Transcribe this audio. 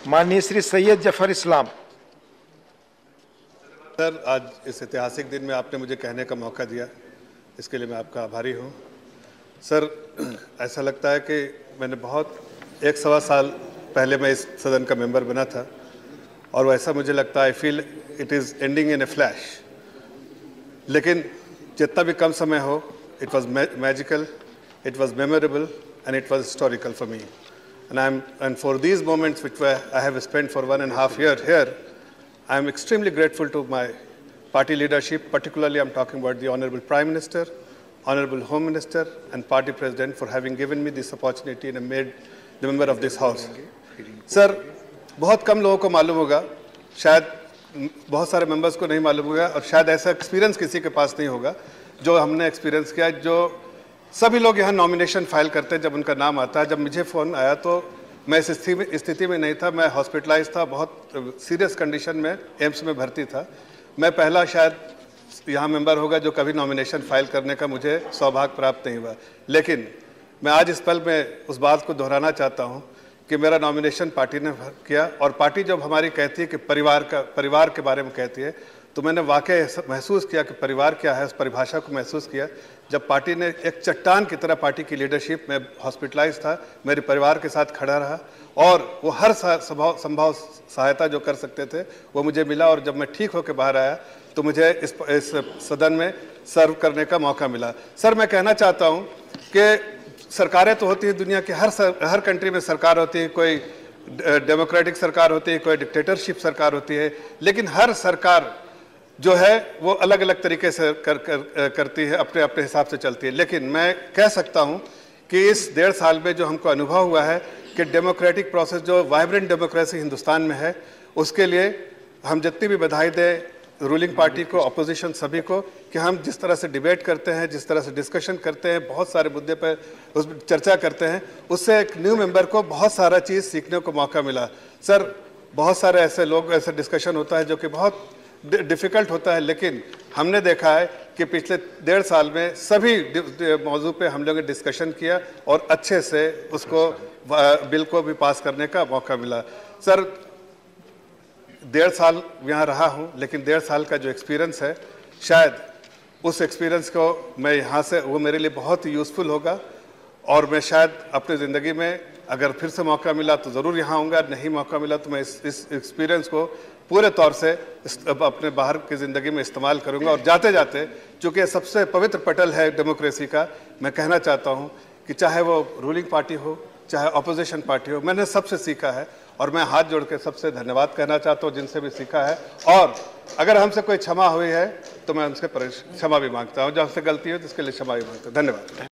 माननीय श्री सैयद जफर इस्लाम। सर, आज इस ऐतिहासिक दिन में आपने मुझे कहने का मौका दिया, इसके लिए मैं आपका आभारी हूँ। सर, ऐसा लगता है कि मैंने एक सवा साल पहले मैं इस सदन का मेंबर बना था और वैसा मुझे लगता है, I feel it is ending in A flash. लेकिन जितना भी कम समय हो, it was magical, it was memorable and it was historical for me. And for these moments which I have spent for 1.5 years here, I am extremely grateful to my party leadership. Particularly, I'm talking about the Honorable Prime Minister, Honorable Home Minister, and Party President for having given me this opportunity and made the member of this House. Sir, बहुत कम लोगों को मालूम होगा, शायद बहुत सारे members को नहीं मालूम होगा, और शायद ऐसा experience किसी के पास नहीं होगा जो हमने experience किया। जो सभी लोग यहाँ नॉमिनेशन फाइल करते हैं जब उनका नाम आता है। जब मुझे फ़ोन आया तो मैं इस स्थिति में नहीं था, मैं हॉस्पिटलाइज था, बहुत सीरियस कंडीशन में एम्स में भर्ती था। मैं पहला शायद यहाँ मेंबर होगा जो कभी नॉमिनेशन फाइल करने का मुझे सौभाग्य प्राप्त नहीं हुआ। लेकिन मैं आज इस पल में उस बात को दोहराना चाहता हूँ कि मेरा नॉमिनेशन पार्टी ने किया, और पार्टी जब हमारी कहती है कि परिवार के बारे में कहती है, तो मैंने वाकई महसूस किया कि परिवार क्या है, उस परिभाषा को महसूस किया जब पार्टी ने एक चट्टान की तरह पार्टी की लीडरशिप में हॉस्पिटलाइज था, मेरे परिवार के साथ खड़ा रहा, और वो हर संभव सहायता जो कर सकते थे वो मुझे मिला। और जब मैं ठीक होकर बाहर आया तो मुझे इस सदन में सर्व करने का मौका मिला। सर, मैं कहना चाहता हूँ कि सरकारें तो होती हैं, दुनिया के हर कंट्री में सरकार होती है, कोई डेमोक्रेटिक सरकार होती है, कोई डिक्टेटरशिप सरकार होती है, लेकिन हर सरकार जो है वो अलग अलग तरीके से करती है, अपने अपने हिसाब से चलती है। लेकिन मैं कह सकता हूं कि इस 1.5 साल में जो हमको अनुभव हुआ है कि डेमोक्रेटिक प्रोसेस, जो वाइब्रेंट डेमोक्रेसी हिंदुस्तान में है, उसके लिए हम जितनी भी बधाई दें रूलिंग पार्टी को, अपोजिशन सभी को, कि हम जिस तरह से डिबेट करते हैं, जिस तरह से डिस्कशन करते हैं, बहुत सारे मुद्दे पर उस चर्चा करते हैं, उससे एक न्यू मेंबर को बहुत सारा चीज़ सीखने को मौका मिला। सर, बहुत सारे ऐसे डिस्कशन होता है जो कि बहुत डिफ़िकल्ट होता है, लेकिन हमने देखा है कि पिछले 1.5 साल में सभी मौजू पे हम लोगों ने डिस्कशन किया और अच्छे से उसको बिल को भी पास करने का मौका मिला। सर, 1.5 साल यहाँ रहा हूँ, लेकिन 1.5 साल का जो एक्सपीरियंस है, शायद उस एक्सपीरियंस को मैं यहाँ से, वो मेरे लिए बहुत ही यूज़फुल होगा, और मैं शायद अपनी ज़िंदगी में अगर फिर से मौका मिला तो ज़रूर यहाँ आऊँगा, नहीं मौका मिला तो मैं इस एक्सपीरियंस को पूरे तौर से अपने बाहर की ज़िंदगी में इस्तेमाल करूँगा। और जाते जाते, चूँकि सबसे पवित्र पटल है डेमोक्रेसी का, मैं कहना चाहता हूँ कि चाहे वो रूलिंग पार्टी हो, चाहे अपोजिशन पार्टी हो, मैंने सबसे सीखा है, और मैं हाथ जोड़ के सबसे धन्यवाद कहना चाहता हूँ जिनसे भी सीखा है। और अगर हमसे कोई क्षमा हुई है तो मैं उनसे क्षमा भी मांगता हूँ, जो हमसे गलती हो तो इसके लिए क्षमा भी मांगता हूँ। धन्यवाद।